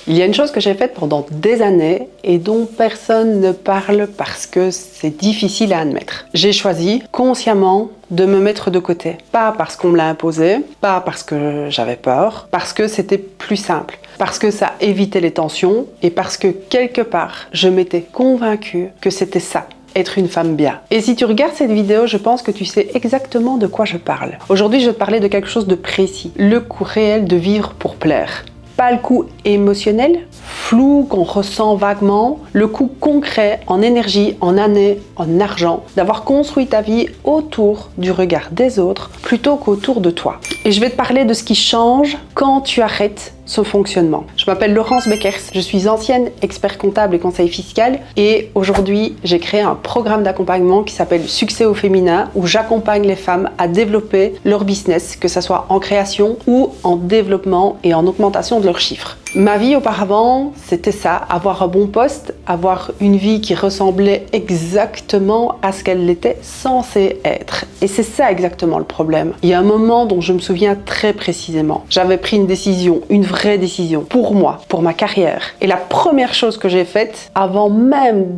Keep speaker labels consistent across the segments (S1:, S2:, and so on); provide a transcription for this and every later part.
S1: Il y a une chose que j'ai faite pendant des années et dont personne ne parle parce que c'est difficile à admettre. J'ai choisi consciemment de me mettre de côté. Pas parce qu'on me l'a imposé, pas parce que j'avais peur, parce que c'était plus simple, parce que ça évitait les tensions et parce que quelque part, je m'étais convaincue que c'était ça. Être une femme bien. Et si tu regardes cette vidéo, je pense que tu sais exactement de quoi je parle. Aujourd'hui, je vais te parler de quelque chose de précis. Le coût réel de vivre pour plaire. Pas le coût émotionnel, flou, qu'on ressent vaguement, le coût concret en énergie, en années, en argent, d'avoir construit ta vie autour du regard des autres plutôt qu'autour de toi. Et je vais te parler de ce qui change quand tu arrêtes ce fonctionnement. Je m'appelle Laurence Beckers, je suis ancienne expert comptable et conseil fiscal et aujourd'hui j'ai créé un programme d'accompagnement qui s'appelle Succès au féminin où j'accompagne les femmes à développer leur business, que ce soit en création ou en développement et en augmentation de leurs chiffres. Ma vie auparavant, c'était ça, avoir un bon poste, avoir une vie qui ressemblait exactement à ce qu'elle était censée être. Et c'est ça exactement le problème. Il y a un moment dont je me souviens très précisément. J'avais pris une décision, une vraie décision pour moi, pour ma carrière. Et la première chose que j'ai faite, avant même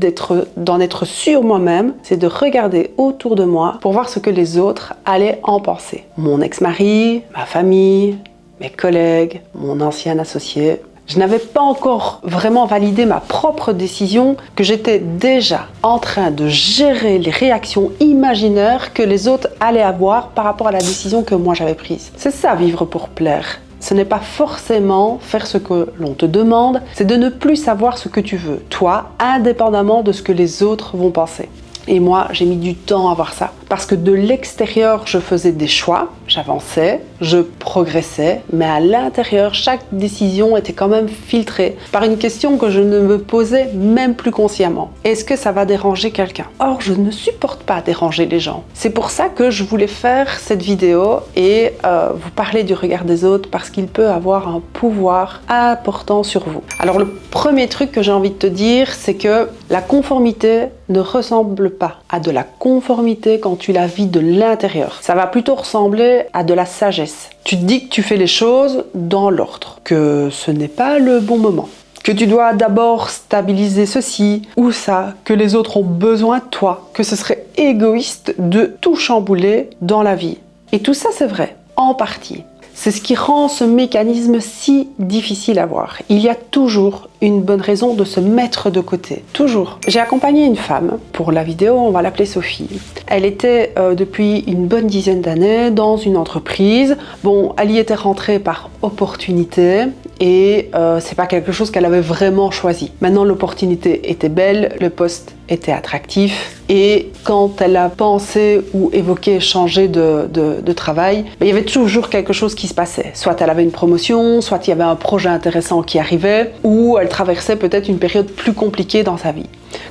S1: d'en être sûre moi-même, c'est de regarder autour de moi pour voir ce que les autres allaient en penser. Mon ex-mari, ma famille, mes collègues, mon ancien associé. Je n'avais pas encore vraiment validé ma propre décision que j'étais déjà en train de gérer les réactions imaginaires que les autres allaient avoir par rapport à la décision que moi j'avais prise. C'est ça, vivre pour plaire. Ce n'est pas forcément faire ce que l'on te demande, c'est de ne plus savoir ce que tu veux, toi, indépendamment de ce que les autres vont penser. Et moi, j'ai mis du temps à voir ça. Parce que de l'extérieur, je faisais des choix, j'avançais, je progressais, mais à l'intérieur, chaque décision était quand même filtrée par une question que je ne me posais même plus consciemment. Est-ce que ça va déranger quelqu'un? Or, je ne supporte pas déranger les gens. C'est pour ça que je voulais faire cette vidéo et vous parler du regard des autres parce qu'il peut avoir un pouvoir important sur vous. Alors, le premier truc que j'ai envie de te dire, c'est que la conformité ne ressemble pas à de la conformité quand tu la vis de l'intérieur. Ça va plutôt ressembler à de la sagesse. Tu te dis que tu fais les choses dans l'ordre, que ce n'est pas le bon moment, que tu dois d'abord stabiliser ceci ou ça, que les autres ont besoin de toi, que ce serait égoïste de tout chambouler dans la vie. Et tout ça, c'est vrai, en partie. C'est ce qui rend ce mécanisme si difficile à voir. Il y a toujours une bonne raison de se mettre de côté. Toujours. J'ai accompagné une femme, pour la vidéo, on va l'appeler Sophie. Elle était depuis une bonne dizaine d'années dans une entreprise. Bon, elle y était rentrée par opportunité et c'est pas quelque chose qu'elle avait vraiment choisi. Maintenant, l'opportunité était belle, le poste était attractif et quand elle a pensé ou évoqué changer de travail, il y avait toujours quelque chose qui se passait. Soit elle avait une promotion, soit il y avait un projet intéressant qui arrivait ou elle traversait peut-être une période plus compliquée dans sa vie.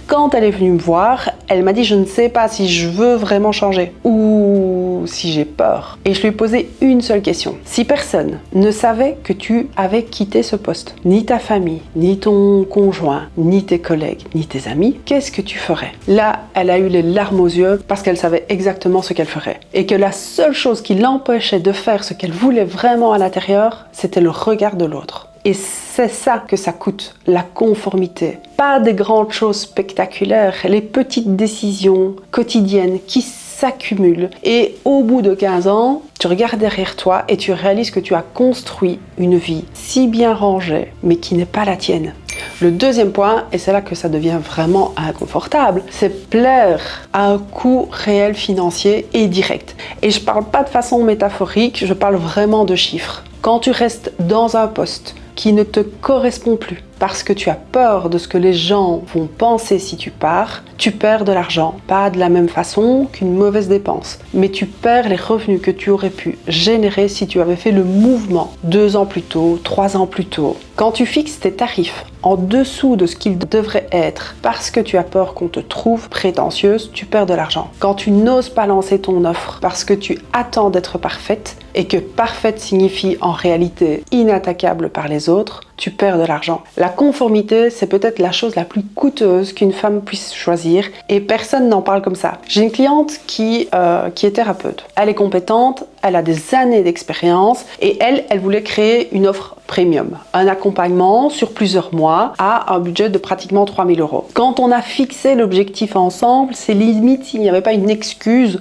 S1: Quand elle est venue me voir, elle m'a dit « je ne sais pas si je veux vraiment changer ou si j'ai peur ». Et je lui ai posé une seule question. Si personne ne savait que tu avais quitté ce poste, ni ta famille, ni ton conjoint, ni tes collègues, ni tes amis, qu'est-ce que tu ferais? Là, elle a eu les larmes aux yeux parce qu'elle savait exactement ce qu'elle ferait. Et que la seule chose qui l'empêchait de faire ce qu'elle voulait vraiment à l'intérieur, c'était le regard de l'autre. Et c'est ça que ça coûte, la conformité. Pas des grandes choses spectaculaires, les petites décisions quotidiennes qui s'accumulent. Et au bout de 15 ans, tu regardes derrière toi et tu réalises que tu as construit une vie si bien rangée, mais qui n'est pas la tienne. Le deuxième point, et c'est là que ça devient vraiment inconfortable, c'est plaire à un coût réel financier et direct. Et je parle pas de façon métaphorique, je parle vraiment de chiffres. Quand tu restes dans un poste qui ne te correspond plus, parce que tu as peur de ce que les gens vont penser si tu pars, tu perds de l'argent. Pas de la même façon qu'une mauvaise dépense, mais tu perds les revenus que tu aurais pu générer si tu avais fait le mouvement 2 ans plus tôt, 3 ans plus tôt. Quand tu fixes tes tarifs en dessous de ce qu'ils devraient être parce que tu as peur qu'on te trouve prétentieuse, tu perds de l'argent. Quand tu n'oses pas lancer ton offre parce que tu attends d'être parfaite et que parfaite signifie en réalité inattaquable par les autres, tu perds de l'argent. La conformité, c'est peut-être la chose la plus coûteuse qu'une femme puisse choisir et personne n'en parle comme ça. J'ai une cliente qui est thérapeute. Elle est compétente, elle a des années d'expérience et elle voulait créer une offre premium, un accompagnement sur plusieurs mois à un budget de pratiquement 3 000 €. Quand on a fixé l'objectif ensemble, c'est limite s'il n'y avait pas une excuse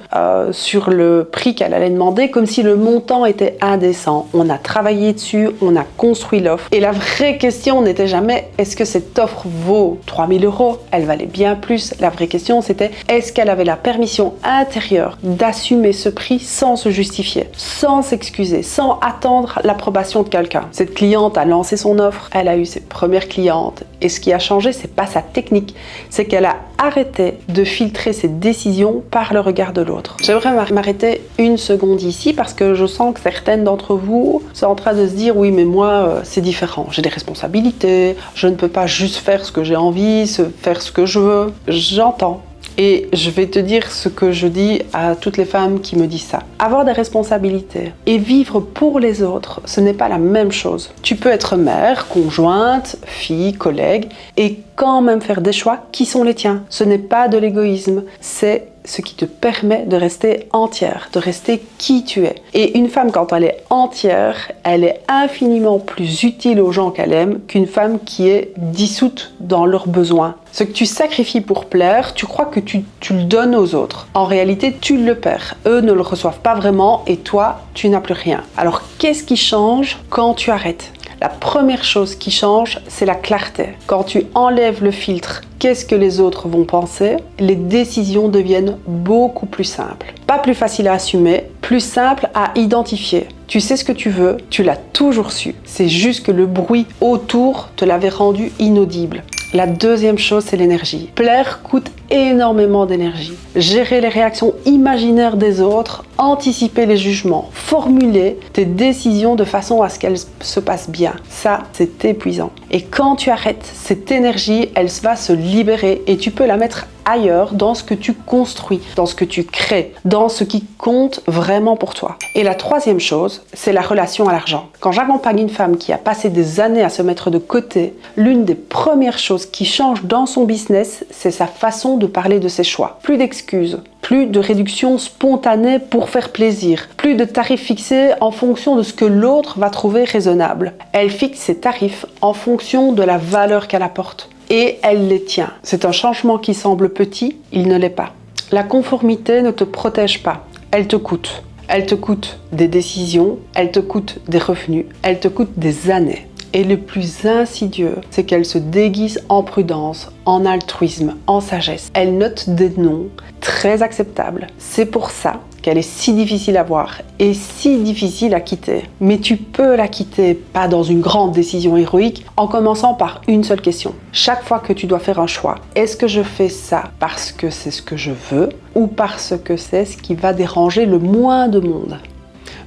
S1: sur le prix qu'elle allait demander, comme si le montant était indécent. On a travaillé dessus, on a construit l'offre et la vraie question n'était jamais est-ce que cette offre vaut 3 000 €? Elle valait bien plus. La vraie question c'était est-ce qu'elle avait la permission intérieure d'assumer ce prix sans se justifier, sans s'excuser, sans attendre l'approbation de quelqu'un. Cette cliente a lancé son offre, elle a eu ses premières clientes et ce qui a changé, c'est pas sa technique, c'est qu'elle a arrêté de filtrer ses décisions par le regard de l'autre. J'aimerais m'arrêter une seconde ici parce que je sens que certaines d'entre vous sont en train de se dire oui mais moi c'est différent, j'ai des responsabilités, je ne peux pas juste faire ce que j'ai envie, faire ce que je veux. J'entends. Et je vais te dire ce que je dis à toutes les femmes qui me disent ça. Avoir des responsabilités et vivre pour les autres, ce n'est pas la même chose. Tu peux être mère, conjointe, fille, collègue et quand même faire des choix qui sont les tiens. Ce n'est pas de l'égoïsme, c'est ce qui te permet de rester entière, de rester qui tu es. Et une femme, quand elle est entière, elle est infiniment plus utile aux gens qu'elle aime qu'une femme qui est dissoute dans leurs besoins. Ce que tu sacrifies pour plaire, tu crois que tu le donnes aux autres. En réalité, tu le perds. Eux ne le reçoivent pas vraiment et toi, tu n'as plus rien. Alors, qu'est-ce qui change quand tu arrêtes ? La première chose qui change, c'est la clarté. Quand tu enlèves le filtre, qu'est-ce que les autres vont penser, les décisions deviennent beaucoup plus simples. Pas plus facile à assumer, plus simple à identifier. Tu sais ce que tu veux, tu l'as toujours su. C'est juste que le bruit autour te l'avait rendu inaudible. La deuxième chose, c'est l'énergie. Plaire coûte énormément d'énergie. Gérer les réactions imaginaires des autres, anticiper les jugements, formuler tes décisions de façon à ce qu'elles se passent bien. Ça, c'est épuisant. Et quand tu arrêtes, cette énergie, elle va se libérer et tu peux la mettre ailleurs, dans ce que tu construis, dans ce que tu crées, dans ce qui compte vraiment pour toi. Et la troisième chose, c'est la relation à l'argent. Quand j'accompagne une femme qui a passé des années à se mettre de côté, l'une des premières choses qui change dans son business, c'est sa façon de parler de ses choix. Plus d'excuses, plus de réductions spontanées pour faire plaisir, plus de tarifs fixés en fonction de ce que l'autre va trouver raisonnable. Elle fixe ses tarifs en fonction de la valeur qu'elle apporte. Et elle les tient. C'est un changement qui semble petit, il ne l'est pas. La conformité ne te protège pas, elle te coûte. Elle te coûte des décisions, elle te coûte des revenus, elle te coûte des années. Et le plus insidieux, c'est qu'elle se déguise en prudence, en altruisme, en sagesse. Elle note des noms très acceptables. C'est pour ça qu'elle est si difficile à voir et si difficile à quitter. Mais tu peux la quitter, pas dans une grande décision héroïque, en commençant par une seule question. Chaque fois que tu dois faire un choix, est-ce que je fais ça parce que c'est ce que je veux ou parce que c'est ce qui va déranger le moins de monde ?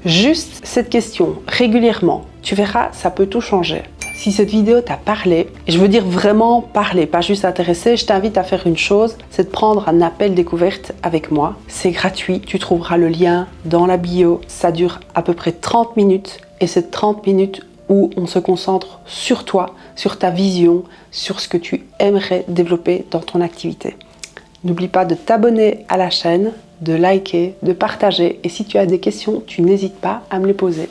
S1: Juste cette question, régulièrement, tu verras, ça peut tout changer. Si cette vidéo t'a parlé, et je veux dire vraiment parler, pas juste intéressé, je t'invite à faire une chose, c'est de prendre un appel découverte avec moi. C'est gratuit, tu trouveras le lien dans la bio. Ça dure à peu près 30 minutes et c'est 30 minutes où on se concentre sur toi, sur ta vision, sur ce que tu aimerais développer dans ton activité. N'oublie pas de t'abonner à la chaîne, de liker, de partager et si tu as des questions, tu n'hésites pas à me les poser.